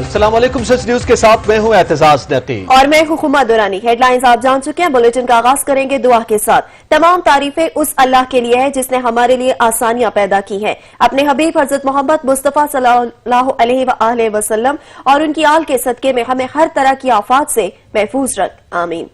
अस्सलाम वालेकुम। सच न्यूज के साथ मैं हूं एतजाज नकी और मैं हूं हुमा दुरानी। हेडलाइंस आप जान चुके हैं। बुलेटिन का आगाज करेंगे दुआ के साथ। तमाम तारीफें उस अल्लाह के लिए है जिसने हमारे लिए आसानियां पैदा की हैं। अपने हबीब हजरत मोहम्मद मुस्तफा सल्लल्लाहु अलैहि वसल्लम और उनकी आल के सदके में हमें हर तरह की आफात से महफूज रख। आमीन।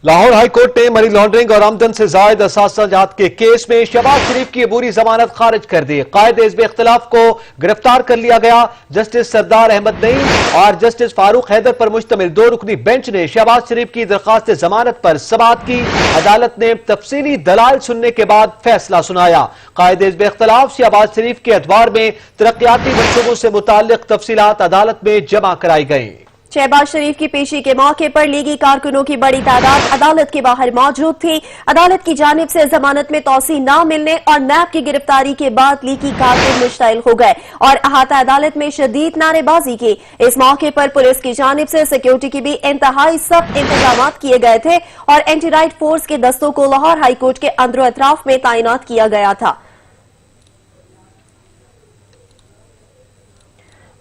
लाहौर हाई कोर्ट ने मनी लॉन्ड्रिंग और आमदन से जायद असासा जात के केस में शहबाज शरीफ की अबूरी जमानत खारिज कर दी। कायदे हिज़्ब इख्तिलाफ को गिरफ्तार कर लिया गया। जस्टिस सरदार अहमद नईम और जस्टिस फारूक हैदर पर मुश्तमिल 2 रुकनी बेंच ने शहबाज शरीफ की दरखास्त जमानत पर समाअत की। अदालत ने तफसीली दलाल सुनने के बाद फैसला सुनाया। कायदे हिज़्ब इख्तिलाफ शहबाज शरीफ के अदवार में तरक्याती मंसूबों से मुताल्लिक तफसीलात अदालत में जमा कराई गई। शहबाज शरीफ की पेशी के मौके पर लीगी कारकुनों की बड़ी तादाद अदालत के बाहर मौजूद थी। अदालत की जानिब से जमानत में तौसी न मिलने और नैब की गिरफ्तारी के बाद लीगी कारकुन मुश्तइल हो गए और अहाता अदालत में शदीद नारेबाजी की। इस मौके पर पुलिस की जानिब से सिक्योरिटी की भी इंतहाई सख्त इंतजाम किए गए थे और एंटी राइट फोर्स के दस्तों को लाहौर हाईकोर्ट के अंदर अतराफ में तैनात किया गया था।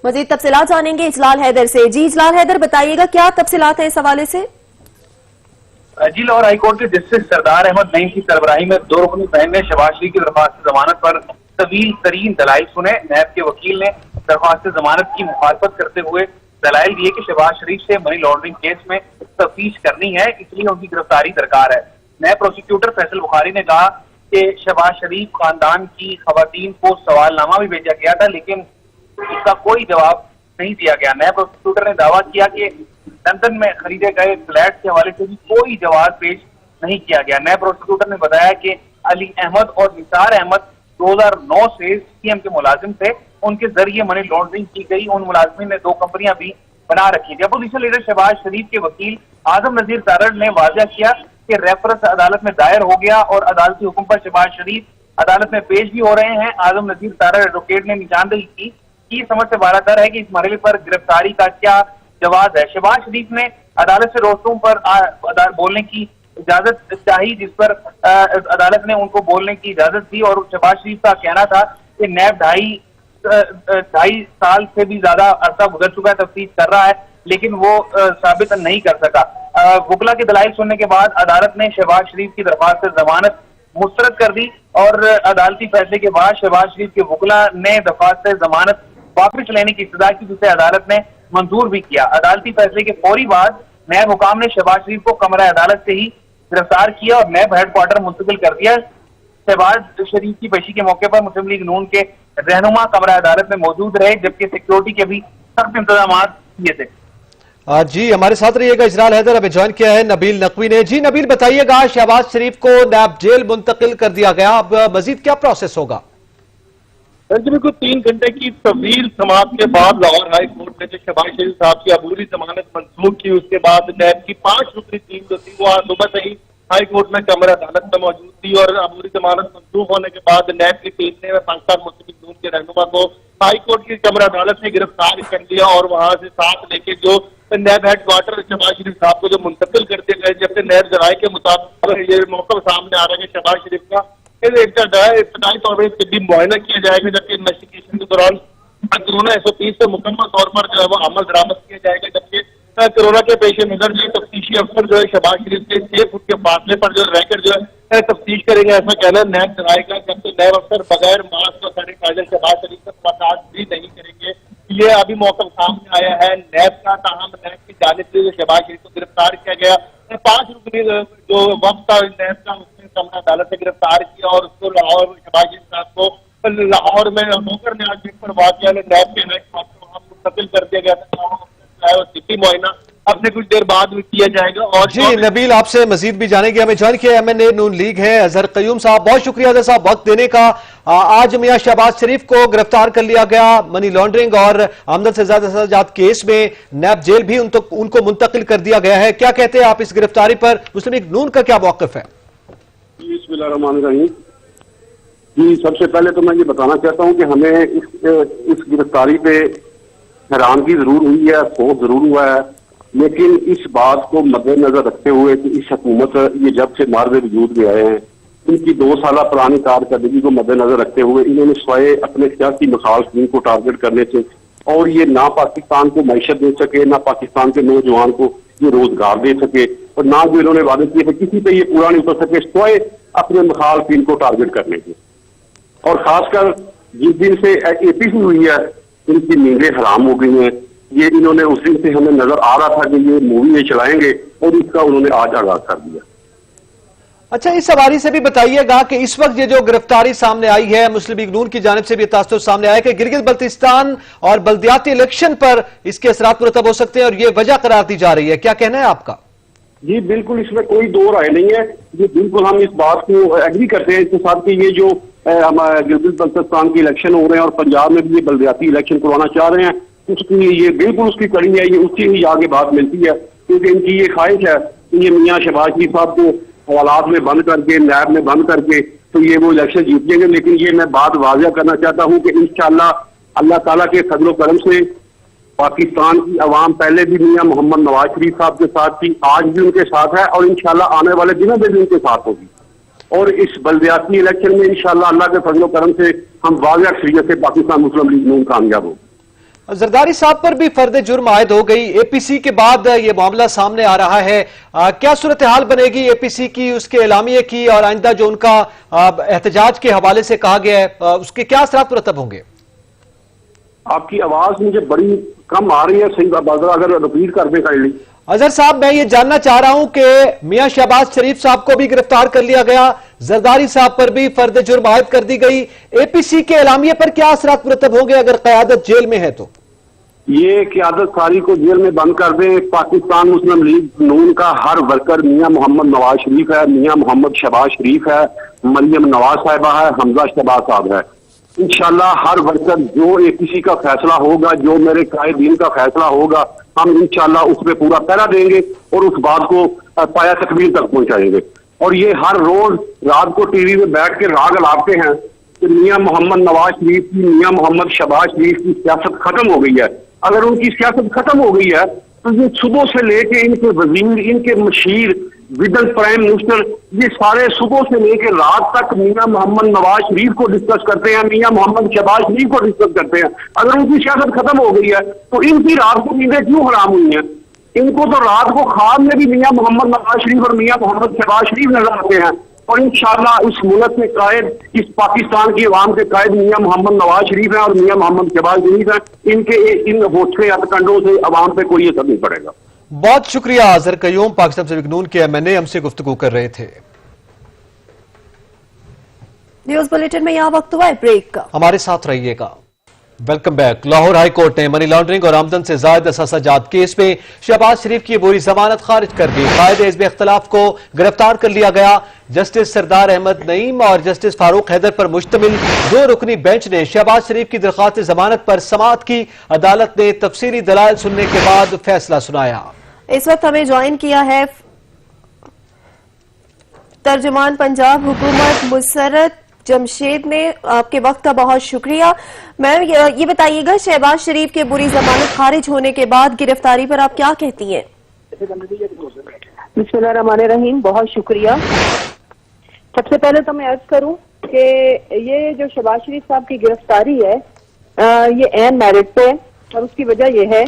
मजीद तफसीलात जानेंगे इजलाल हैदर से। जी इजलाल हैदर, बताइएगा क्या तफसीलात हैं इस हवाले से? जी, लाहौर हाईकोर्ट के जस्टिस सरदार अहमद नईम की सरबराही में 2 रुकनी बेंच ने शहबाज शरीफ की दरख्वास्त जमानत पर तवील तरीन दलाइल सुने। नैब के वकील ने दरख्वास्त जमानत की मुखालफत करते हुए दलाइल दिए कि शहबाज शरीफ से मनी लॉन्ड्रिंग केस में तफ्तीश करनी है, इसलिए उनकी गिरफ्तारी दरकार है। नैब प्रोसिक्यूटर फैसल बुखारी ने कहा कि शहबाज शरीफ खानदान की खवातीन को सवालनामा भी भेजा गया था, लेकिन इसका कोई जवाब नहीं दिया गया। नए प्रोसिक्यूटर ने दावा किया कि लंदन में खरीदे गए फ्लैट के हवाले से भी कोई जवाब पेश नहीं किया गया। नए प्रोसिक्यूटर ने बताया कि अली अहमद और निसार अहमद 2009 से सीएम के मुलाजिम थे, उनके जरिए मनी लॉन्ड्रिंग की गई। उन मुलाजिमीन ने 2 कंपनियां भी बना रखी थी। अपोजिशन लीडर शहबाज शरीफ के वकील आजम नजीर तारड़ ने वाज़ेह किया कि रेफरेंस अदालत में दायर हो गया और अदालती हुक्म पर शहबाज शरीफ अदालत में पेश भी हो रहे हैं। आजम नजीर तारड़ एडवोकेट ने निशानदेही की कि समझ से बालातर है कि इस मरहले पर गिरफ्तारी का क्या जवाब है। शहबाज शरीफ ने अदालत से रोस्तों पर बोलने की इजाजत चाही, जिस पर अदालत ने उनको बोलने की इजाजत दी और शहबाज शरीफ का कहना था कि नैब 2.5 साल से भी ज्यादा अरसा गुजर चुका है, तफ्तीश कर रहा है, लेकिन वो साबित नहीं कर सका। वुकला की दलाइल सुनने के बाद अदालत ने शहबाज शरीफ की दरख्वास्त जमानत मुस्तरद कर दी और अदालती फैसले के बाद शहबाज शरीफ के वुकला ने दरख्वास्त जमानत वापस लेने की इस्तदा की, जिसे अदालत ने मंजूर भी किया। अदालती फैसले के फौरी बाद नैब हुकाम ने शहबाज शरीफ को कमरा अदालत से ही गिरफ्तार किया और नैब हेडक्वार्टर मुंतकिल कर दिया। शहबाज शरीफ की पेशी के मौके पर मुस्लिम लीग नून के रहनुमा कमरा अदालत में मौजूद रहे, जबकि सिक्योरिटी के भी सख्त इंतजाम किए थे। जी हमारे साथ रहिएगा। इजलाल हैदर अभी ज्वाइन किया है नबील नकवी ने। जी नबील, बताइएगा शहबाज शरीफ को नैब जेल मुंतकिल कर दिया गया, अब मजीद क्या प्रोसेस होगा? बिल्कुल 3 घंटे की तवील समाअत के बाद लाहौर हाई कोर्ट ने जो शहबाज शरीफ साहब की अबूरी जमानत मंसूख की, उसके बाद नैब की 5 रुकनी टीम जो थी वो आज सुबह से ही हाई कोर्ट में कमरा अदालत में मौजूद थी और अबूरी जमानत मंसूख होने के बाद नैब की टीम ने पाकिस्तान मुस्लिम लीग नून के रहनुमा को हाई कोर्ट की कमरा अदालत से गिरफ्तार कर लिया और वहां से साथ लेके जो नैब हेडक्वार्टर शहबाज शरीफ साहब को जो मुंतकिल करते गए, जबकि नैब जराये के मुताबिक ये मौका सामने आ रहा है कि शहबाज शरीफ का इब्तदाई तौर पर तिब्बी मुआयना किया जाएगा, जबकि इन्वेस्टिगेशन के दौरान कोरोना SOP से मुकम्मल तौर पर जो है वो अमल दरामद किया जाएगा, जबकि कोरोना के पेश नजर जो तफ्तीशी अफसर जो है शहबाज शरीफ के 6 फुट के फासले पर जो रहकर जो है तफ्तीश करेंगे, ऐसा कहना नैब जराएगा। जबकि नैब अफसर बगैर मास्क और सैनिटाइजर शहबाज शरीफ से मुलाकात भी नहीं करेंगे। ये अभी मौका सामने आया है नैब का। ताहम नैब की जानिब से शहबाज शरीफ को गिरफ्तार किया गया। 5 रुकनी जो वक्त था नैब का, उसने कमरा अदालत से गिरफ्तार किया और उसको लाहौर शहबाज शरीफ साहब को लाहौर में होकर न्याज पर वाक़या नैब के मुंतकिल कर दिया गया था। सिटी मुआयना अपने कुछ देर बाद में किया जाएगा। और जी नबील, आपसे मजीद भी जानेंगे। हमें ज्वाइन किया MNA नून लीग है अजहर कयूम साहब, बहुत शुक्रिया अजहर साहब वक्त देने का। आज मियां शहबाज शरीफ को गिरफ्तार कर लिया गया मनी लॉन्ड्रिंग और आमदन से ज्यादा जात केस में। नैब जेल भी उनको मुंतकिल कर दिया गया है। क्या कहते हैं आप इस गिरफ्तारी पर? मुस्लिम लीग नून का क्या मौक़िफ़ है? बिस्मिल्लाहिर्रहमानिर्रहीम। जी, सबसे पहले तो मैं ये बताना चाहता हूँ कि हमें इस गिरफ्तारी पे हैरानगी जरूर हुई है, अफसोस जरूर हुआ है, लेकिन इस बात को मद्देनजर रखते हुए कि इस हुकूमत ये जब से मार्ग वजूद में आए हैं, इनकी 2 साल पुरानी कारकर्दगी को मद्देनजर रखते हुए इन्होंने स्वयं अपने सियासी मुखालफिन को टारगेट करने से اور یہ نہ پاکستان کو معیشت دے سکے، نہ پاکستان کے نوجوان کو یہ روزگار دے سکے، اور نہ جو انہوں نے وعدے کیے کہ کسی پہ یہ پورا نہیں اتر سکے سوائے اپنے مخالفین کو ٹارگٹ کرنے کے۔ اور خاص کر جس دن سے اے پی سی ہوئی ہے ان کی نیندیں حرام ہو گئی ہیں۔ یہ انہوں نے اس دن سے ہمیں نظر آ رہا تھا کہ یہ مووی یہ چلائیں گے اور اس کا انہوں نے آج آغاز کر دیا۔ اچھا، اس حوالے سے بھی بتائیے گا کہ اس وقت یہ جو گرفتاری سامنے آئی ہے، مسلم لیگ نون کی جانب سے بھی تاثر سامنے آیا کہ گلگت بلتستان اور بلدیاتی الیکشن پر اس کے اثرات مرتب ہو سکتے ہیں اور یہ وجہ قرار دی جا رہی ہے، کیا کہنا ہے آپ کا؟ جی بالکل، اس میں کوئی دو رائے نہیں ہے، یہ بالکل ہم اس بات کو ایگری کرتے ہیں اس کے ساتھ کہ یہ جو گلگت بلتستان کی الیکشن ہو رہے ہیں اور پنجاب میں بھی یہ بلدیاتی الیکشن کروانا چاہ رہے ہیں، اس کی یہ بالکل اس کی کڑی ہے، یہ اس کی ہی آگے بات ملتی ہے، کیونکہ ان کی یہ خواہش ہے کہ یہ میاں شہباز شریف صاحب کو حوالات میں بند کر کے، نیب میں بند کر کے تو یہ وہ الیکشن جیت جائیں گے۔ لیکن یہ میں بات واضح کرنا چاہتا ہوں کہ انشاءاللہ اللہ تعالیٰ کے فضل و کرم سے پاکستان کی عوام پہلے بھی میاں محمد نواز شریف صاحب کے ساتھ تھی، آج بھی ان کے ساتھ ہے اور انشاءاللہ آنے والے دنوں میں بھی ان کے ساتھ ہوگی، اور اس بلدیاتی الیکشن میں انشاءاللہ اللہ کے فضل و کرم سے ہم واضح اکثریت سے پاکستان مسلم لیگ نون کامیاب ہوگی۔ زرداری صاحب پر بھی فرد جرم عائد ہو گئی، اے پی سی کے بعد یہ معاملہ سامنے آ رہا ہے، کیا صورتحال بنے گی اے پی سی کی، اس کے اعلامیے کی، اور آئندہ جو ان کا احتجاج کے حوالے سے کہا گیا ہے اس کے کیا اثرات مرتب ہوں گے؟ آپ کی آواز مجھے بڑی کم آ رہی ہے، صحیح بازار اگر رپیٹ کر دیں کائنڈلی۔ اظہر صاحب، میں یہ جاننا چاہ رہا ہوں کہ میاں شہباز شریف صاحب کو بھی گرفتار کر لیا گیا، زرداری صاحب پر بھی فرد جرم عائد کر دی گئی، اے پی سی کے اعلامیے پر کیا اثرات مرتب ہوں گے اگر قیادت جیل میں ہے تو؟ یہ قیادت ساری کو جیل میں بند کر دیں، پاکستان مسلم لیگ نون کا ہر ورکر میاں محمد نواز شریف ہے، میاں محمد شہباز شریف ہے، مریم نواز صاحبہ ہے، حمزہ شہباز صاحب ہے، انشاءاللہ ہر ورکر جو اے پی سی کا فیصلہ ہوگا، جو میرے قائدین کا فیصلہ ہوگا، ہم انشاءاللہ اس پہ پورا پہرا دیں گے اور اس بات کو پایا تکمیل تک پہنچائیں گے۔ اور یہ ہر روز رات کو ٹی وی میں بیٹھ کے راگ الاپتے ہیں کہ میاں محمد نواز شریف کی، میاں محمد شہباز شریف کی سیاست ختم ہو گئی ہے۔ اگر ان کی سیاست ختم ہو گئی ہے تو یہ صبح سے لے کے ان کے وزیر، ان کے مشیر، ویڈن پرائم منسٹر، یہ سارے صبح سے لے کے رات تک میاں محمد نواز شریف کو ڈسکس کرتے ہیں، میاں محمد شہباز شریف کو ڈسکس کرتے ہیں۔ اگر ان کی سیاست ختم ہو گئی ہے تو ان کی رات کو نیندیں کیوں حرام ہوئی ہیں؟ ان کو تو رات کو خواب میں بھی میاں محمد نواز شریف اور میاں محمد شہباز شریف نظر آتے ہیں، اور انشاءاللہ اس ملک کے قائد، اس پاکستان کی عوام کے قائد میاں محمد نواز شریف ہیں اور میاں محمد شہباز شریف ہیں، ان ہوٹلے ہتھکنڈوں سے عوام پہ کوئی اثر نہیں پڑے گا۔ بہت شکریہ اظہر قیوم، پاکستان مسلم لیگ نون کے ایم این اے، ہم سے گفتگو کر رہے تھے۔ نیوز بلیٹن میں یہاں وقت ہوا ہے بریک کا، ہمارے ساتھ رہیے گا۔ Welcome back. Lahore high court نے منی لانڈرنگ اور آمدن سے زائد اثاثہ جات کیس میں شہباز شریف کی عبوری ضمانت خارج کر دی، قائد حزب اختلاف کو گرفتار کر لیا گیا۔ جسٹس سردار احمد نعیم اور جسٹس فاروق حیدر پر مشتمل 2 رکنی بینچ نے شہباز شریف کی درخواست ضمانت پر سماعت کی، عدالت نے تفصیلی دلائل سننے کے بعد فیصلہ سنایا۔ اس وقت ہمیں جوائن کیا ہے ترجمان پنجاب حکومت مسرت جمشید نے، آپ کے وقت کا بہت شکریہ۔ میم یہ بتائیے گا، شہباز شریف کے بری ضمانت خارج ہونے کے بعد گرفتاری پر آپ کیا کہتی ہیں؟ بسم اللہ الرحمن الرحیم، بہت شکریہ۔ سب سے پہلے تو میں عرض کروں کہ یہ جو شہباز شریف صاحب کی گرفتاری ہے یہ عین میرٹ پہ، اور اس کی وجہ یہ ہے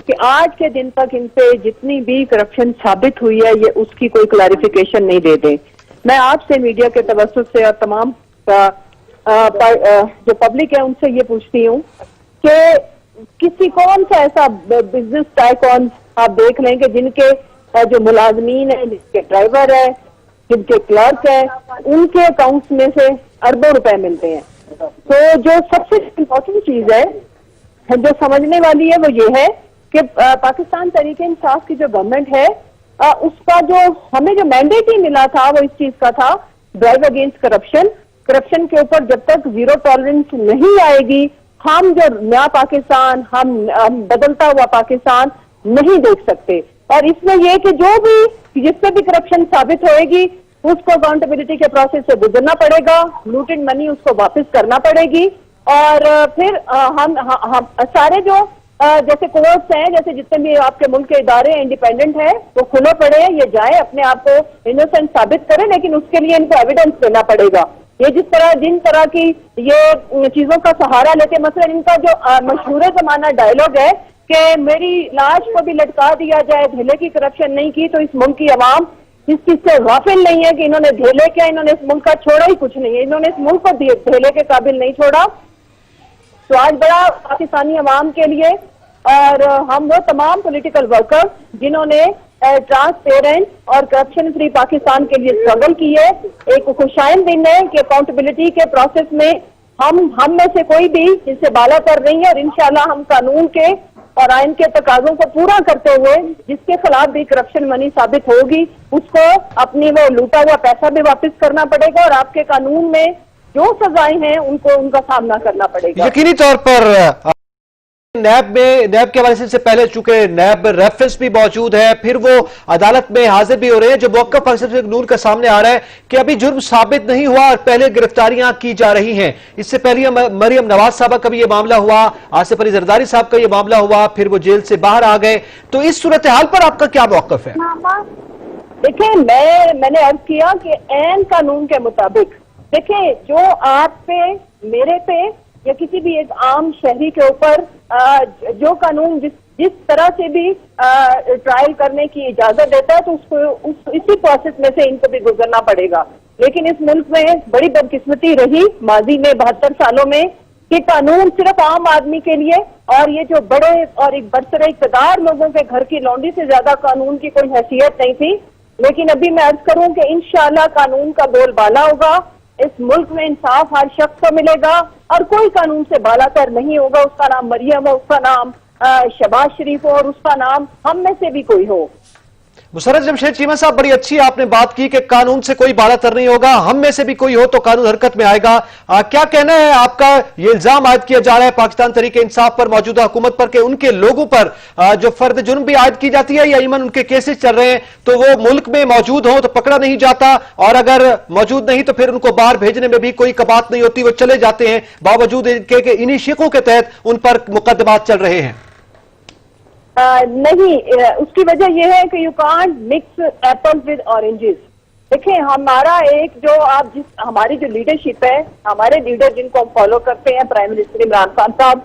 کہ آج کے دن تک ان پہ جتنی بھی کرپشن ثابت ہوئی ہے یہ اس کی کوئی کلیریفیکیشن نہیں دے دیں۔ میں آپ سے میڈیا کے توسط سے اور تمام جو پبلک ہے ان سے یہ پوچھتی ہوں کہ کسی کون سا ایسا بزنس ٹائکون آپ دیکھ لیں کہ جن کے جو ملازمین ہیں، جن کے ڈرائیور ہے، جن کے کلرک ہے، ان کے اکاؤنٹس میں سے اربوں روپے ملتے ہیں۔ تو جو سب سے امپورٹنٹ چیز ہے جو سمجھنے والی ہے وہ یہ ہے کہ پاکستان تحریک انصاف کی جو گورنمنٹ ہے اس کا جو ہمیں جو مینڈیٹ ہی ملا تھا وہ اس چیز کا تھا، ڈرائیو اگینسٹ کرپشن۔ کرپشن کے اوپر جب تک زیرو ٹالرنس نہیں آئے گی، ہم جو نیا پاکستان، ہم بدلتا ہوا پاکستان نہیں دیکھ سکتے۔ اور اس میں یہ کہ جو بھی جس سے بھی کرپشن ثابت ہوئے گی اس کو اکاؤنٹیبلٹی کے پروسیس سے گزرنا پڑے گا، لوٹڈ منی اس کو واپس کرنا پڑے گی، اور پھر ہم سارے جو جیسے کورٹس ہیں، جیسے جتنے بھی آپ کے ملک کے ادارے انڈیپینڈنٹ ہیں وہ کھلے پڑے ہیں، یہ جائیں اپنے آپ کو انوسنٹ ثابت کریں، لیکن اس کے لیے ان کو ایویڈنس دینا پڑے گا۔ یہ جن طرح کی یہ چیزوں کا سہارا لیتے، مثلا ان کا جو مشہور زمانہ ڈائلاگ ہے کہ میری لاش کو بھی لٹکا دیا جائے، دھیلے کی کرپشن نہیں کی، تو اس ملک کی عوام اس چیز سے غافل نہیں ہے کہ انہوں نے دھیلے کیا، انہوں نے اس ملک کا چھوڑا ہی کچھ نہیں ہے، انہوں نے اس ملک کو دھیلے کے قابل نہیں چھوڑا۔ تو آج بڑا پاکستانی عوام کے لیے اور ہم وہ تمام پولیٹیکل ورکر جنہوں نے ٹرانسپیرنٹ اور کرپشن فری پاکستان کے لیے اسٹرگل کی ہے، ایک خوشائن دن ہے کہ اکاؤنٹیبلٹی کے پروسیس میں ہم میں سے کوئی بھی اس سے بالا تر نہیں ہے، اور انشاءاللہ ہم قانون کے اور آئین کے تقاضوں کو پورا کرتے ہوئے جس کے خلاف بھی کرپشن منی ثابت ہوگی اس کو اپنی وہ لوٹا ہوا پیسہ بھی واپس کرنا پڑے گا، اور آپ کے قانون میں جو سزائیں ہیں ان کا سامنا کرنا پڑے گا۔ یقینی طور پر نیب کے حوالے سے پہلے چونکہ نیب ریفرنس بھی موجود ہے، پھر وہ عدالت میں حاضر بھی ہو رہے ہیں، جو موقف اکثر نور کا سامنے آ رہا ہے کہ ابھی جرم ثابت نہیں ہوا اور پہلے گرفتاریاں کی جا رہی ہیں۔ اس سے پہلے مریم نواز صاحبہ کا بھی یہ معاملہ ہوا، آصف علی زرداری صاحب کا یہ معاملہ ہوا، پھر وہ جیل سے باہر آ گئے، تو اس صورتحال پر آپ کا کیا موقف ہے؟ دیکھیں میں نے عرض کیا کہ عین قانون کے مطابق دیکھیں جو آپ پہ میرے پہ یا کسی بھی ایک عام شہری کے اوپر جو قانون جس طرح سے بھی ٹرائل کرنے کی اجازت دیتا ہے تو اس کو اسی پروسیس میں سے ان کو بھی گزرنا پڑے گا، لیکن اس ملک میں بڑی بدقسمتی رہی ماضی میں 72 سالوں میں کہ قانون صرف عام آدمی کے لیے، اور یہ جو بڑے اور ایک برسر اقتدار لوگوں کے گھر کی لونڈی سے زیادہ قانون کی کوئی حیثیت نہیں تھی۔ لیکن ابھی میں عرض کروں کہ انشاءاللہ قانون کا بول بالا ہوگا، اس ملک میں انصاف ہر شخص کو ملے گا، اور کوئی قانون سے بالا تر نہیں ہوگا، اس کا نام مریم ہو، اس کا نام شہباز شریف ہو، اور اس کا نام ہم میں سے بھی کوئی ہو۔ مسرت جمشید چیمہ صاحب، بڑی اچھی آپ نے بات کی کہ قانون سے کوئی بالا تر نہیں ہوگا، ہم میں سے بھی کوئی ہو تو قانون حرکت میں آئے گا۔ کیا کہنا ہے آپ کا؟ یہ الزام عائد کیا جا رہا ہے پاکستان تحریک انصاف پر، موجودہ حکومت پر، کہ ان کے لوگوں پر جو فرد جرم بھی عائد کی جاتی ہے یا ایمن ان کے کیسز چل رہے ہیں تو وہ ملک میں موجود ہوں تو پکڑا نہیں جاتا، اور اگر موجود نہیں تو پھر ان کو باہر بھیجنے میں بھی کوئی کباط نہیں ہوتی، وہ چلے جاتے ہیں باوجود کہ انہی شقوں کے تحت ان پر مقدمات چل رہے ہیں؟ نہیں، اس کی وجہ یہ ہے کہ you can't mix apple with oranges. دیکھیں ہمارا ایک جو ہماری جو لیڈرشپ ہے، ہمارے لیڈر جن کو ہم فالو کرتے ہیں، پرائم منسٹر عمران خان صاحب،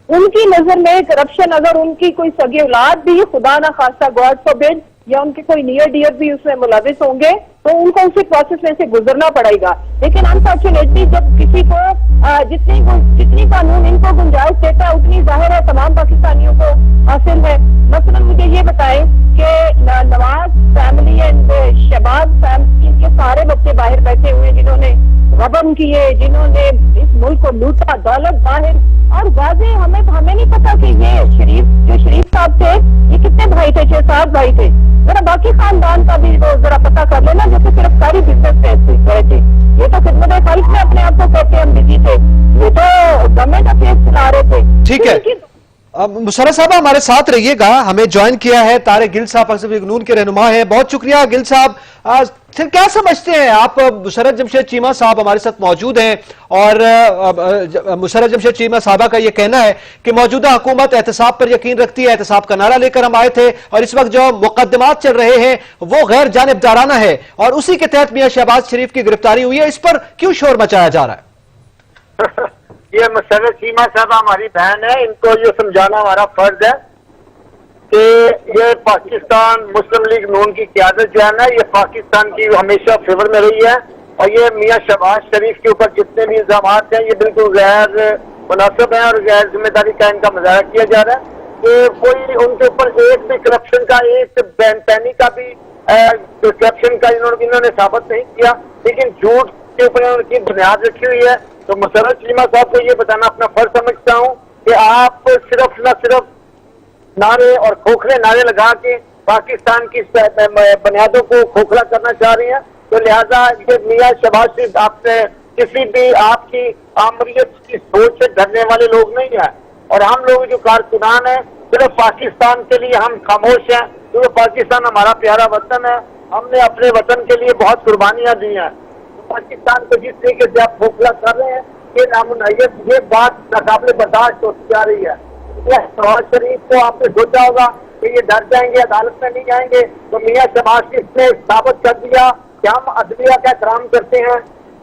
ان کی نظر میں کرپشن اگر ان کی کوئی سگی اولاد بھی خدا نہ خواستہ گاڈ فوربڈ یا ان کے کوئی نیئر ڈیئر بھی اس میں ملوث ہوں گے تو ان کو اسی پروسیس میں سے گزرنا پڑے گا۔ لیکن انفارچونیٹلی جب کسی کو جتنی قانون ان کو گنجائش دیتا ہے اتنی ظاہر ہے تمام پاکستانیوں کو حاصل ہے۔ مثلا مجھے یہ بتائیں کہ نواز فیملی اینڈ شہباز فیملی کے سارے بچے باہر بیٹھے ہوئے جنہوں نے غبن کیے، جنہوں نے اس ملک کو لوٹا، دولت باہر، اور واضح ہمیں نہیں پتا کہ یہ شریف صاحب تھے یہ کتنے بھائی تھے، 6-7 بھائی تھے۔ ذرا باقی خاندان کا بھی وہ ذرا پتا کر لینا جو کہ صرف ساری بزنس گئے تھے۔ یہ تو خدمت خلق میں اپنے آپ کو کہتے ہم بزی تھے، یہ تو گورنمنٹ افیئرس چلا رہے تھے۔ ٹھیک ہے، مسرت صاحب ہمارے ساتھ رہیے گا، ہمیں جوائن کیا ہے طارق گل صاحب، نون کے رہنما ہیں، بہت شکریہ گل صاحب۔ پھر کیا سمجھتے ہیں آپ؟ مسرت جمشید چیمہ صاحب ہمارے ساتھ موجود ہیں، اور مسرت جمشید چیمہ صاحبہ کا یہ کہنا ہے کہ موجودہ حکومت احتساب پر یقین رکھتی ہے، احتساب کا نعرہ لے کر ہم آئے تھے، اور اس وقت جو مقدمات چل رہے ہیں وہ غیر جانبدارانہ ہے، اور اسی کے تحت میاں شہباز شریف کی گرفتاری ہوئی ہے، اس پر کیوں شور مچایا جا رہا ہے؟ یہ مسرت چیمہ صاحب ہماری بہن ہے، ان کو یہ سمجھانا ہمارا فرض ہے کہ یہ پاکستان مسلم لیگ نون کی قیادت جو ہے نا، یہ پاکستان کی ہمیشہ فیور میں رہی ہے، اور یہ میاں شہباز شریف کے اوپر جتنے بھی الزامات ہیں یہ بالکل غیر مناسب ہیں اور غیر ذمہ داری کا ان کا مظاہرہ کیا جا رہا ہے کہ کوئی ان کے اوپر ایک بھی کرپشن کا، ایک بین پینی کا بھی کرپشن کا انہوں نے ثابت نہیں کیا، لیکن جھوٹ کے اوپر انہوں نے بنیاد رکھی ہوئی ہے۔ تو مسرت چیمہ صاحب کو یہ بتانا اپنا فرض سمجھتا ہوں کہ آپ صرف نہ صرف نعرے اور کھوکھلے نعرے لگا کے پاکستان کی بنیادوں کو کھوکھلا کرنا چاہ رہی ہیں، تو لہٰذا یہ میاں شہباز شریف آپ سے کسی بھی آپ کی آمریت کی سوچ سے ڈرنے والے لوگ نہیں ہیں، اور ہم لوگ جو کارکنان ہیں صرف پاکستان کے لیے ہم خاموش ہیں، کیونکہ پاکستان ہمارا پیارا وطن ہے، ہم نے اپنے وطن کے لیے بہت قربانیاں دی ہیں۔ پاکستان کو جس طریقے سے آپ کھوکھلا کر رہے ہیں یہ نامنعیت، یہ بات ناقابل برداشت ہوتی جا رہی ہے۔ شہباز شریف کو آپ نے سوچا ہوگا کہ یہ ڈر جائیں گے، عدالت میں نہیں جائیں گے، تو میاں شہباز شریف نے ثابت کر دیا کہ ہم عدلیہ کا احترام کرتے ہیں،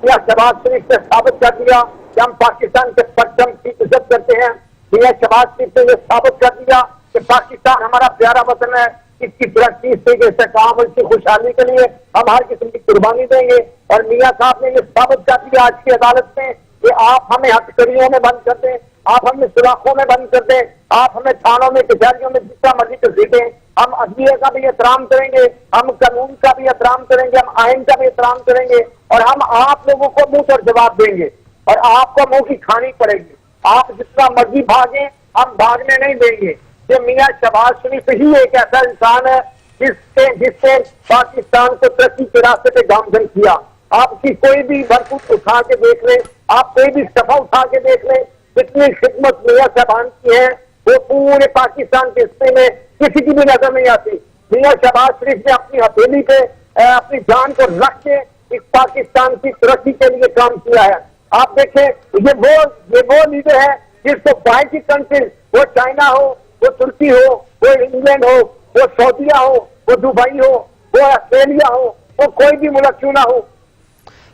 मियां शहबाज शरीफ ने साबित कर दिया कि हम पाकिस्तान के परचम की इज्जत करते हैं। मियां शहबाज शरीफ ने साबित कर दिया कि पाकिस्तान हमारा प्यारा वतन है, इसकी तरक्की, इसके इस्तेकाम, इसकी खुशहाली के लिए हम हर किस्म की कुर्बानी देंगे। और मियां साहब ने ये साबित कर दिया आज की अदालत में कि आप हमें हथकड़ियों में बंद कर दें, आप हमें सुराखों में बंद कर दें, आप हमें थानों में, कचहरियों में जितना मर्जी घसीटें, हम अदलिया का भी एहतराम करेंगे, हम कानून का भी एहतराम करेंगे, हम आइन का भी एहतराम करेंगे, और हम आप लोगों को मुंह पर जवाब देंगे और आपको मुंह की खानी पड़ेगी। आप जितना मर्जी भागें, हम भागने नहीं देंगे। ये मियां शहबाज शरीफ ही एक ऐसा इंसान है जिससे पाकिस्तान को तरक्की के रास्ते पे गामजन किया। आपकी कोई भी भरपूर उठा के देख लें, आप कोई भी सफा उठा के देख लें, जितनी खिदमत मियां साहबान की है वो पूरे पाकिस्तान के हिस्से में किसी की भी नजर नहीं आती। मियां शहबाज शरीफ ने अपनी हथेली पे अपनी जान को रख के इस पाकिस्तान की तरक्की के लिए काम किया है। आप देखें, ये वो लीडर है जिसको बाहर की कंट्री, वो चाइना हो, वो तुर्की हो, वो इंग्लैंड हो, वो सऊदीया हो, वो दुबई हो, वो ऑस्ट्रेलिया हो, वो कोई भी मुल्क क्यों ना हो।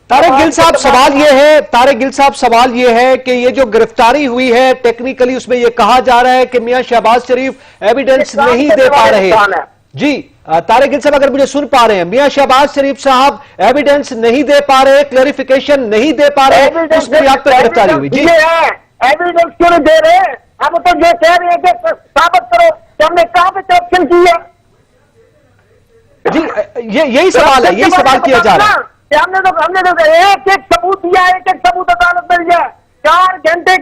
तारिक गिल साहब, सवाल ये है कि ये जो गिरफ्तारी हुई है, टेक्निकली उसमें ये कहा जा रहा है कि मियां शहबाज शरीफ एविडेंस नहीं दे पा रहे। जी तारिक गिल साहब, अगर मुझे सुन पा रहे हैं, मियां शहबाज शरीफ साहब एविडेंस नहीं दे पा रहे, क्लैरिफिकेशन नहीं दे पा रहे, उस बुनियाद पर गिरफ्तारी हुई। जी एविडेंस क्यों नहीं दे रहे? हम तो ये कह रहे हैं कि साबित करो कि हमने कहां पे करप्शन की है। जी यही सवाल है, यही सवाल किया जा रहा है। हमने तो एक सबूत दिया, एक सबूत अदालत में दिया। 4 घंटे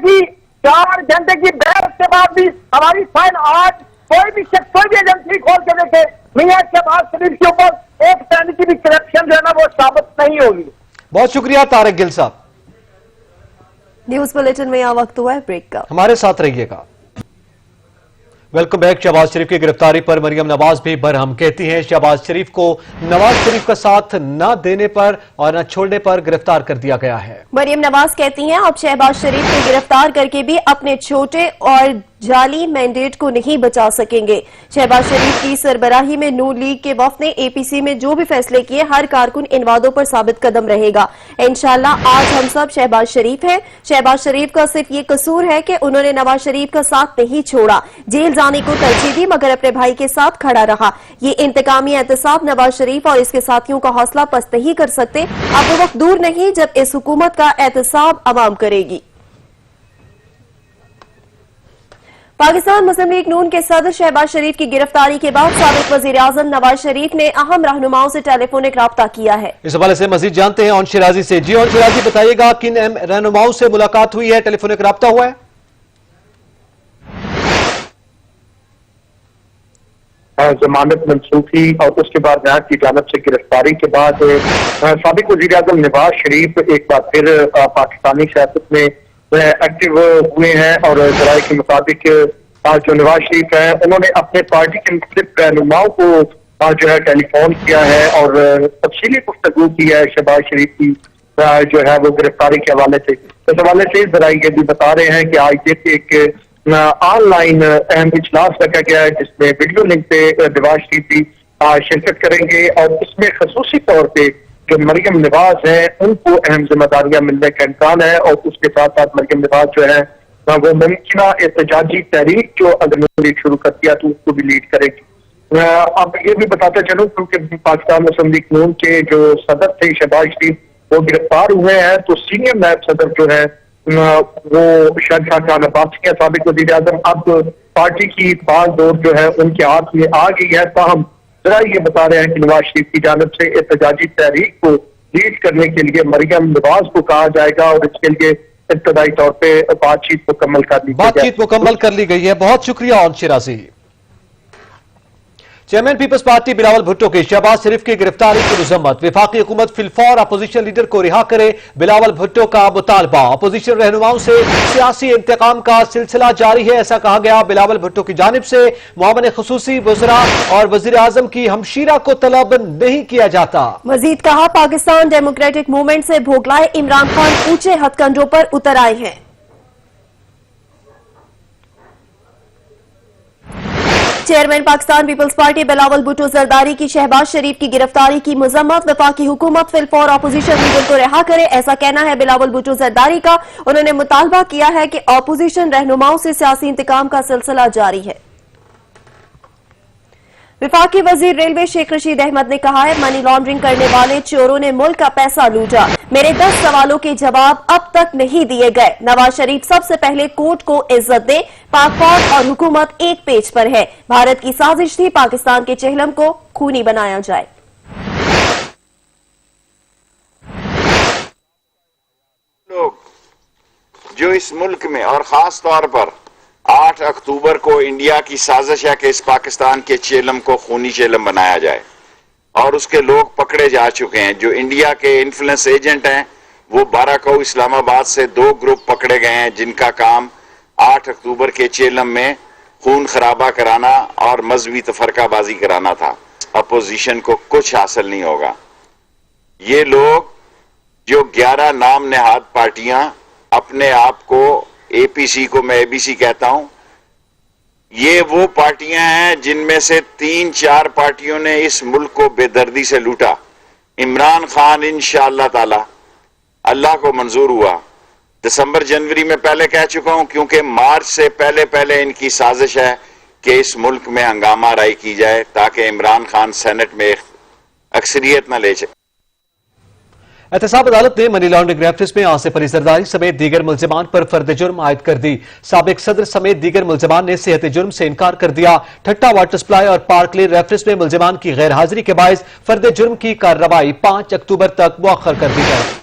की बहस के बाद भी हमारी फाइल आज कोई भी शख्स, कोई भी एजेंसी खोल के देखे, मियां शहबाज शरीफ के ऊपर एक पैन की भी करप्शन जो है ना वो साबित नहीं होगी। बहुत शुक्रिया तारिक गिल साहब। न्यूज बुलेटिन में यह वक्त हुआ है ब्रेक का, हमारे साथ रहिएगा। Welcome back. शहबाज शरीफ की गिरफ्तारी पर मरियम नवाज भी बरहम कहती हैं शहबाज शरीफ को नवाज शरीफ का साथ न देने पर और न छोड़ने पर गिरफ्तार कर दिया गया है। मरियम नवाज कहती हैं अब शहबाज शरीफ को गिरफ्तार करके भी अपने छोटे और जाली मैंडेट को नहीं बचा सकेंगे। शहबाज शरीफ की सरबराही में नून लीग के वफ्द ने एपीसी में जो भी फैसले किए, हर कारकुन इन वादों पर साबित कदम रहेगा। इंशाल्लाह आज हम सब शहबाज शरीफ हैं। शहबाज शरीफ का सिर्फ ये कसूर है कि उन्होंने नवाज शरीफ का साथ नहीं छोड़ा, जेल जाने को तरजीह दी मगर अपने भाई के साथ खड़ा रहा। ये इंतकामी एहतसाब नवाज शरीफ और इसके साथियों का हौसला पस्त नहीं कर सकते। अब वो वक्त दूर नहीं जब इस हुकूमत का एहतसाब अवाम करेगी। पाकिस्तान मुस्लिम लीग नून के सदर शहबाज शरीफ की गिरफ्तारी के बाद साबिक वजीर आजम नवाज शरीफ ने अहम रहनुमाओं से टेलीफोनिक राब्ता किया है। इस हवाले से मजीद जानते हैं ऑन शिराजी से। जी ऑन शिराजी, बताइएगा किन अहम रहनुमाओं से मुलाकात हुई है, टेलीफोनिक राब्ता हुआ है? जमानत मनसूखी और उसके बाद न्याय की जानिब से गिरफ्तारी के बाद साबिक वजीर आजम नवाज शरीफ एक बार फिर पाकिस्तानी सियासत में एक्टिव हुए हैं। और जराये के मुताबिक जो नवाज शरीफ है उन्होंने अपने पार्टी के मुख्तलिफ रहनुमाओं को जो है टेलीफोन किया है और तफसीली गुफ्तगू की है शहबाज शरीफ की जो है वो गिरफ्तारी के हवाले से। इस हवाले से जराये ये भी बता रहे हैं कि आज एक ऑनलाइन अहम इजलास रखा गया है जिसमें वीडियो लिंक पे नवाज शरीफ भी शिरकत करेंगे और इसमें खसूसी तौर पे जो मरियम नवाज है उनको अहम जिम्मेदारियां मिलने का इम्कान है। और उसके साथ साथ मरियम नवाज जो है वो मुमकिन एहतजाजी तहरीक जो अगर लीड शुरू कर दिया तो उसको भी लीड करेगी। अब ये भी बताते चलूं क्योंकि पाकिस्तान मुस्लिम लीग नून के जो सदर थे शहबाज शरीफ वो गिरफ्तार हुए हैं, तो सीनियर नायब सदर जो है वो शहनशाह खान अब्बासी के साबिक वजीर आजम अब पार्टी की बाल दौर जो है उनके हाथ में आ गई है। ताहम जरा ये बता रहे हैं कि नवाज शरीफ की जानिब से एहतजाजी तहरीक को लीड करने के लिए मरियम नवाज को कहा जाएगा और इसके लिए इब्तदाई तौर पे बातचीत मुकम्मल कर ली गई है। बहुत शुक्रिया ऑन शिराजी। चेयरमैन पीपल्स पार्टी बिलावल भुट्टो की शहबाज शरीफ की गिरफ्तारी की मजम्मत। विफाकी हुकूमत फिलफौर अपोजिशन लीडर को रिहा करे, बिलावल भुट्टो का मुतालबा। अपोजिशन रहनुमाओं से सियासी इंतकाम का सिलसिला जारी है, ऐसा कहा गया। बिलावल भुट्टो की जानिब से मुआवन खुसूसी वज़रा और वज़ीर आज़म की हमशीरा को तलब नहीं किया जाता। मजीद कहा पाकिस्तान डेमोक्रेटिक मूवमेंट से भोगलाए इमरान खान ऊंचे हथकंडों पर उतर आए हैं। चेयरमैन पाकिस्तान पीपल्स पार्टी बिलावल भुट्टो जरदारी की शहबाज शरीफ की गिरफ्तारी की मजम्मत। वफाकी हुकूमत फिलफौर अपोजिशन लीडर को रिहा करे, ऐसा कहना है बिलावल भुट्टो जरदारी का। उन्होंने मुतालबा किया है कि अपोजिशन रहनुमाओं से सियासी इंतकाम का सिलसिला जारी है। वफाकी वजीर रेलवे शेख रशीद अहमद ने कहा है, मनी लॉन्ड्रिंग करने वाले चोरों ने मुल्क का पैसा लूटा। मेरे 10 सवालों के जवाब अब तक नहीं दिए गए। नवाज शरीफ सबसे पहले कोर्ट को इज्जत दे, पाक और हुकूमत एक पेज पर है। भारत की साजिश थी पाकिस्तान के चेहलम को खूनी बनाया जाए। लोग जो इस मुल्क में और खास तौर पर 8 अक्टूबर को इंडिया की साजिश है कि इस पाकिस्तान के चेलम को खूनी चेलम बनाया जाए, और उसके लोग पकड़े जा चुके हैं। जो इंडिया के इन्फ्लुएंस एजेंट हैं वो 12 को इस्लामाबाद से 2 ग्रुप पकड़े गए हैं जिनका काम 8 अक्टूबर के चेलम में खून खराबा कराना और मजहबी तफरकाबाजी कराना था। अपोजिशन को कुछ हासिल नहीं होगा। ये लोग जो 11 नाम नेहाद पार्टियां अपने आप को एपीसी को मैं एबीसी कहता हूं, ये वो पार्टियां हैं जिनमें से 3-4 पार्टियों ने इस मुल्क को बेदर्दी से लूटा। इमरान खान इंशाअल्लाह ताला अल्लाह को मंजूर हुआ दिसंबर जनवरी में पहले कह चुका हूं, क्योंकि मार्च से पहले इनकी साजिश है कि इस मुल्क में हंगामा राई की जाए ताकि इमरान खान सेनेट में अक्सरियत न ले सके। एहतसाब अदालत ने मनी लॉन्ड्रिंग रेफरेंस में आसिफ अली जरदारी समेत दीगर मुल्जिमान पर फर्द जुर्म आयद कर दी। साबिक सदर समेत दीगर मुल्जिमान ने सेहत जुर्म से इनकार कर दिया। ठट्टा वाटर सप्लाई और पार्क लेन रेफरेंस में मुल्जिमान की गैर हाजिरी के बायस फर्द जुर्म की कार्रवाई 5 अक्टूबर तक मुअख्खर कर दी गई।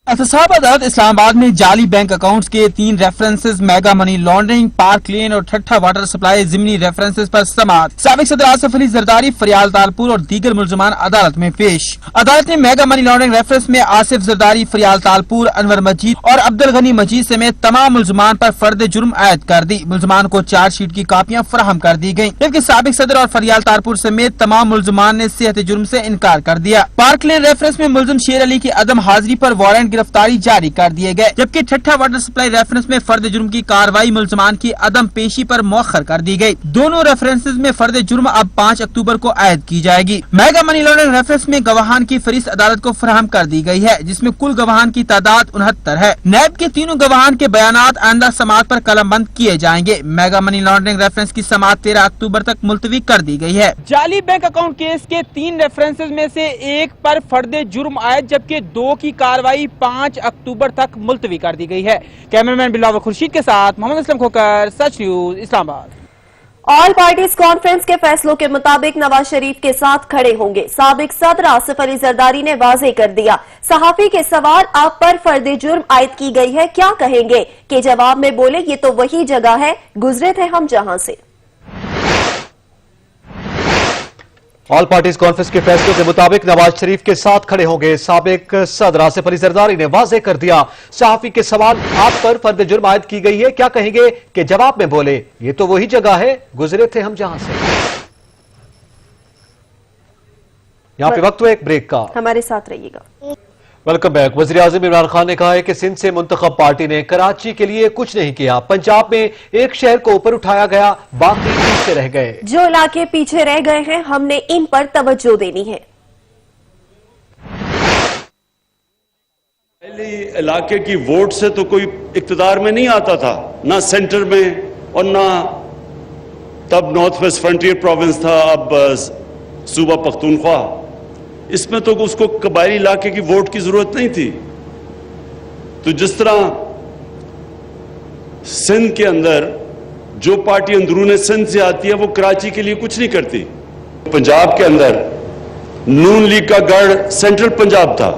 एहतसाब अदालत इस्लामाबाद में जाली बैंक अकाउंट्स के 3 references mega money laundering, park lane और ठट्ठा वाटर सप्लाई जिमनी रेफरेंसेस पर समाअत। साबिक सदर आसिफ अली जरदारी, फरियाल तालपुर और दीगर मुल्जिमान अदालत में पेश। अदालत ने मेगा मनी लॉन्ड्रिंग रेफरेंस में आसिफ जरदारी, फरियाल तालपुर, अनवर मजीद और अब्दुल गनी मजीद समेत तमाम मुल्जिमान पर फर्द जुर्म आयद कर दी। मुल्जिमान को चार्जशीट की कापियां फराहम कर दी गयी, जबकि साबिक सदर और फरियाल तालपुर समेत तमाम मुल्जिमान ने सेहत जुर्म से इनकार कर दिया। पार्क लेन रेफरेंस में मुल्जिम शेर अली की अदम हाजिरी पर वारंट गिरफ्तारी जारी कर दिए गए, जबकि ठट्ठा वाटर सप्लाई रेफरेंस में फर्द जुर्म की कार्रवाई मुल्जिमान की अदम पेशी पर मुअख्खर कर दी गई। दोनों रेफरेंसेस में फर्द जुर्म अब 5 अक्टूबर को आयद की जाएगी। मेगा मनी लॉन्ड्रिंग रेफरेंस में गवाहान की फरिस्त अदालत को फराहम कर दी गई है, जिसमें कुल गवाहान की तादाद 69 है। नैब के तीनों गवाहान के बयानात आइंदा समाअत पर कलमबंद किए जाएंगे। मेगा मनी लॉन्ड्रिंग रेफरेंस की समाअत 13 अक्टूबर तक मुलतवी कर दी गई है। जाली बैंक अकाउंट केस के 3 रेफरेंसेस में से 1 पर फर्द जुर्म आयद, जबकि 2 की कार्रवाई 5 अक्टूबर तक मुलतवी कर दी गई है। कैमरामैन बिलावल खुर्शीद के साथ Mohammad Aslam Khokhar, Sach news, Islamabad. All parties conference के फैसलों के मुताबिक नवाज शरीफ के साथ खड़े होंगे। साबिक सदर आसिफ अली जरदारी ने वाजे कर दिया। सहाफी के सवाल, आप पर फर्द जुर्म आयद की गई है, क्या कहेंगे? के जवाब में बोले, ये तो वही जगह है, गुजरे थे हम जहां से। ऑल पार्टीज कॉन्फ्रेंस के फैसलों के मुताबिक नवाज शरीफ के साथ खड़े होंगे। साबिक सदर आसिफ अली जरदारी ने वाजे कर दिया। सहाफी के सवाल, आप पर फर्द जुर्म आयद की गई है, क्या कहेंगे? के जवाब में बोले, ये तो वही जगह है, गुजरे थे हम जहां से। यहां पे वक्त हुआ एक ब्रेक का, हमारे साथ रहिएगा। Welcome back. वज़ीर आज़म इमरान खान ने कहा है कि सिंध से मुंतखब पार्टी ने कराची के लिए कुछ नहीं किया। पंजाब में एक शहर को ऊपर उठाया गया, बाकी पीछे रह गए। जो इलाके पीछे रह गए हैं, हमने इन पर तवज्जो देनी है। पहले इलाके की वोट से तो कोई इक्तदार में नहीं आता था, ना सेंटर में और ना तब नॉर्थ वेस्ट फ्रंटियर प्रोविंस था, अब सूबा पख्तूनख्वा। इसमें तो उसको कबायली इलाके की वोट की जरूरत नहीं थी। तो जिस तरह सिंध के अंदर जो पार्टी अंदरूने सिंध से आती है वो कराची के लिए कुछ नहीं करती। पंजाब के अंदर नून लीग का गढ़ सेंट्रल पंजाब था।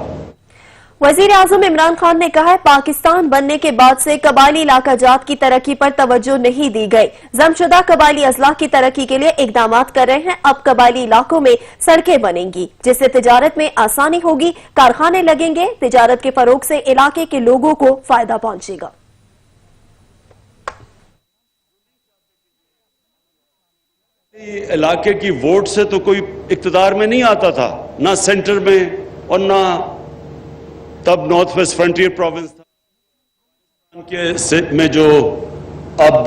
वजीर आजम इमरान खान ने कहा है, पाकिस्तान बनने के बाद से कबायली इलाका जात की तरक्की पर तवज्जो नहीं दी गई। जमशुदा कबायली अजला की तरक्की के लिए इकदाम कर रहे हैं। अब कबायली इलाकों में सड़कें बनेंगी, जिससे तिजारत में आसानी होगी, कारखाने लगेंगे, तिजारत के फरोग से इलाके के लोगों को फायदा पहुंचेगा। इलाके की वोट से तो कोई इक्तदार में नहीं आता था, ना सेंटर में और ना तब नॉर्थ वेस्ट फ्रंटियर प्रोविंस था। में जो अब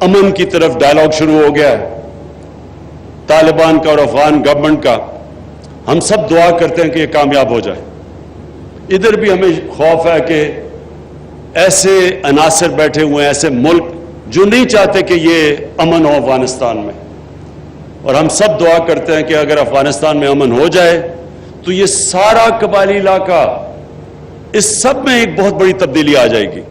अमन की तरफ डायलॉग शुरू हो गया है तालिबान का और अफगान गवर्नमेंट का। हम सब दुआ करते हैं कि ये कामयाब हो जाए। इधर भी हमें खौफ है कि ऐसे अनासर बैठे हुए हैं, ऐसे मुल्क जो नहीं चाहते कि ये अमन हो अफगानिस्तान में, और हम सब दुआ करते हैं कि अगर अफगानिस्तान में अमन हो जाए तो ये सारा कबायली इलाका, इस सब में एक बहुत बड़ी तब्दीली आ जाएगी।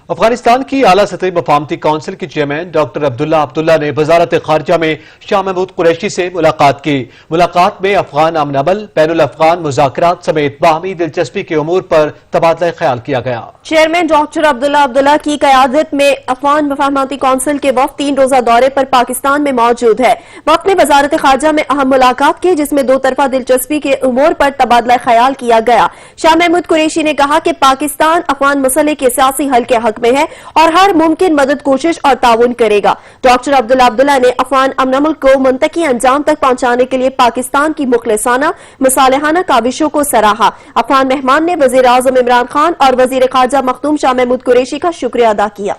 अफगानिस्तान की आला सतही मफाहमती काउंसिल के चेयरमैन डॉक्टर अब्दुल्ला ने वजारत खारजा में शाह महमूद कुरैशी से मुलाकात की। मुलाकात में अफगान अमन अमल, बैनुल अफगान मुज़ाकरात समेत बाहमी दिलचस्पी के उमूर पर तबादला ख्याल किया गया। चेयरमैन डॉक्टर अब्दुल्ला की क़यादत में अफगान मफाहमती काउंसिल के वफ़द 3 रोज़ा दौरे पर पाकिस्तान में मौजूद है। वफ़द ने वजारत खारजा में अहम मुलाकात की, जिसमें 2 तरफा दिलचस्पी के उमूर पर तबादला ख्याल किया गया। शाह महमूद कुरैशी ने कहा कि पाकिस्तान अफगान मसले के सियासी हल के हक में है और हर मुमकिन मदद, कोशिश और ताउन करेगा। डॉक्टर अब्दुल्ला ने अफगान अमन अमल को मुंतकी अंजाम तक पहुंचाने के लिए पाकिस्तान की मुखलिसाना मसालेहाना काविशों को सराहा। अफगान मेहमान ने वज़ीर आज़म इमरान खान और वज़ीर ख़ारजा मखदूम शाह महमूद कुरैशी का शुक्रिया अदा किया।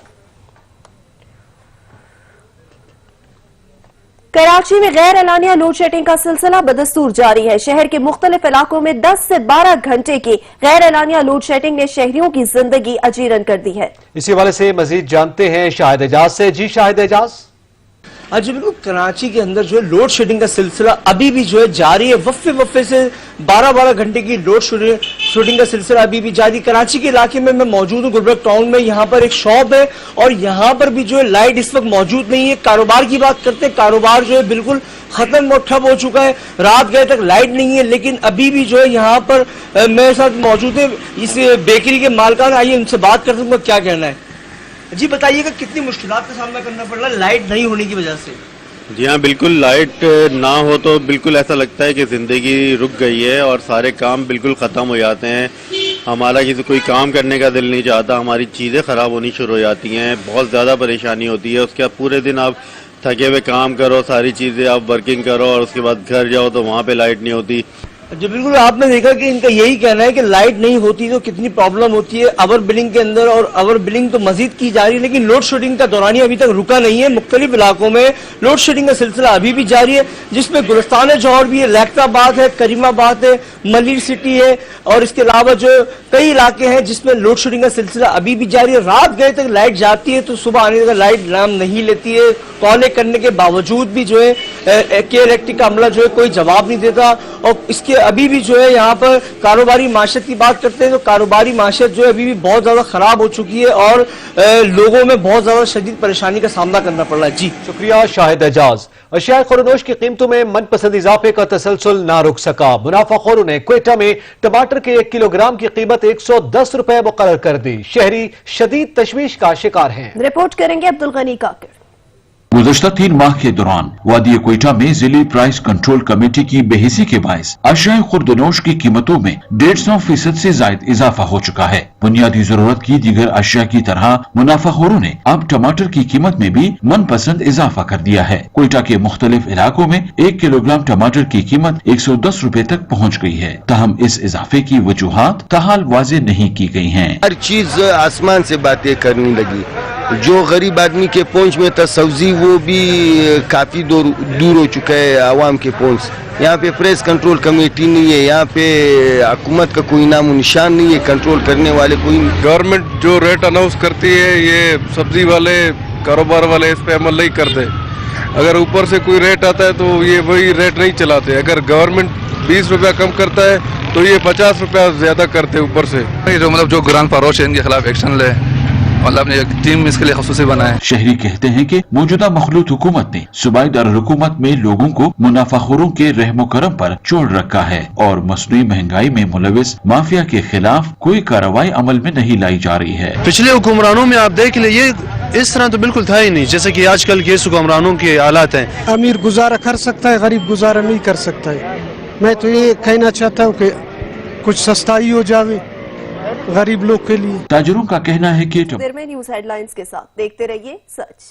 कराची में गैर एलानिया लोड शेडिंग का सिलसिला बदस्तूर जारी है। शहर के मुख्तलिफ इलाकों में 10 से 12 घंटे की गैर एलानिया लोड शेडिंग ने शहरियों की जिंदगी अजीरन कर दी है। इसी हवाले से मजीद जानते हैं शाहिद एजाज से। जी शाहिद एजाज। आज बिल्कुल कराची के अंदर जो है लोड शेडिंग का सिलसिला अभी भी जो है जारी है। वफ़े से 12-12 घंटे की लोड शेडिंग का सिलसिला अभी भी जारी। कराची के इलाके में मैं मौजूद हूँ, गुलबर्ग टाउन में। यहाँ पर एक शॉप है और यहाँ पर भी जो है लाइट इस वक्त मौजूद नहीं है। कारोबार की बात करते हैं, कारोबार जो है बिल्कुल खत्म और ठप हो चुका है। रात गए तक लाइट नहीं है, लेकिन अभी भी जो है यहाँ पर मेरे साथ मौजूद है इस बेकरी के मालकान। आइए उनसे बात करते हैं, क्या कहना है। जी बताइएगा, कितनी मुश्किलात का सामना करना पड़ रहा है लाइट नहीं होने की वजह से? जी हाँ, बिल्कुल लाइट ना हो तो बिल्कुल ऐसा लगता है कि ज़िंदगी रुक गई है और सारे काम बिल्कुल ख़त्म हो जाते हैं। हमारा किसी कोई काम करने का दिल नहीं चाहता, हमारी चीज़ें ख़राब होनी शुरू हो जाती हैं, बहुत ज़्यादा परेशानी होती है। उसके बाद पूरे दिन आप थके हुए काम करो, सारी चीज़ें आप वर्किंग करो और उसके बाद घर जाओ तो वहाँ पे लाइट नहीं होती। जो बिल्कुल आपने देखा कि इनका यही कहना है कि लाइट नहीं होती तो कितनी प्रॉब्लम होती है अवर बिलिंग के अंदर, और अवर बिलिंग तो मजीद की जा रही है, लेकिन लोड शेडिंग का दौरानिया अभी तक रुका नहीं है। मुख्तलिफ इलाकों में लोड शेडिंग का सिलसिला अभी भी जारी है, जिसमें गुलिस्तान जौहर भी है, लैक्टाबाद है, करीमाबाद है, मलिर सिटी है और इसके अलावा जो कई इलाके हैं जिसमें लोड शेडिंग का सिलसिला अभी भी जारी है। रात गए तक लाइट जाती है तो सुबह आने तक लाइट नाम नहीं लेती है। कॉलें करने के बावजूद भी जो है के इलेक्ट्रिक का अमला जो है कोई जवाब नहीं देता। और इसके अभी भी जो है यहाँ पर कारोबारी माशरत की बात करते हैं तो कारोबारी माशरत जो है अभी भी बहुत ज्यादा खराब हो चुकी है और लोगों में बहुत ज्यादा शदीद परेशानी का सामना करना पड़ रहा है। जी शुक्रिया शाहिद एजाज। अशिया खुरनोश की कीमतों में मनपसंद इजाफे का तसलसल ना रुक सका। मुनाफाखोरों ने क्वेटा में टमाटर के 1 किलोग्राम की कीमत 110 रुपए मुकर्रर कर दी। शहरी शदीद तशवीश का शिकार हैं। रिपोर्ट करेंगे अब्दुल गनी काकिर। गुज़श्ता 3 माह के दौरान वादी क्वेटा में जिले प्राइस कंट्रोल कमेटी की बेहिसी के बायस अशिया खुर्दनोश की कीमतों में 150% से जायद इजाफा हो चुका है। बुनियादी जरूरत की दीगर अशिया की तरह मुनाफाखोरों ने अब टमाटर की कीमत में भी मनपसंद इजाफा कर दिया है। क्वेटा के मुख्तलिफ इलाकों में 1 किलोग्राम टमाटर की कीमत 110 रुपए तक पहुँच गई है। ताहम इस इजाफे की वजूहात ताहाल वाजे नहीं की गई है। हर चीज आसमान से बातें करने लगी। जो गरीब आदमी के पहुंच में था सब्जी, वो भी काफी दूर हो चुका है आवाम के पहुंच। यहाँ पे प्रेस कंट्रोल कमेटी नहीं है, यहाँ पे हुकूमत का कोई नाम निशान नहीं है, कंट्रोल करने वाले कोई। गवर्नमेंट जो रेट अनाउंस करती है ये सब्जी वाले कारोबार वाले इस पे अमल नहीं करते। अगर ऊपर से कोई रेट आता है तो ये वही रेट नहीं चलाते। अगर गवर्नमेंट 20 रुपया कम करता है तो ये 50 रुपया ज्यादा करते हैं ऊपर से। जो गुरान फरोश है इनके खिलाफ एक्शन ले, मतलब ने एक टीम इसके लिए खसूसी बनाए। शहरी कहते हैं कि मौजूदा मखलूत हुकूमत ने सूबाई दारुल-हुकूमत में लोगों को मुनाफाखोरों के रहमो करम पर छोड़ रखा है और मसनूई महंगाई में मुलविस माफिया के खिलाफ कोई कार्रवाई अमल में नहीं लाई जा रही है। पिछले हुक्मरानों में आप देख लीजिए इस तरह तो बिल्कुल था ही नहीं जैसे कि आजकल के हुक्मरानों के हालात हैं। अमीर गुजारा कर सकता है, गरीब गुजारा नहीं कर सकता है। मैं तो ये कहना चाहता हूँ कि कुछ सस्ताई हो जावे गरीब लोग के लिए। ताजरों का कहना है कि न्यूज हेडलाइंस के साथ देखते रहिए सच।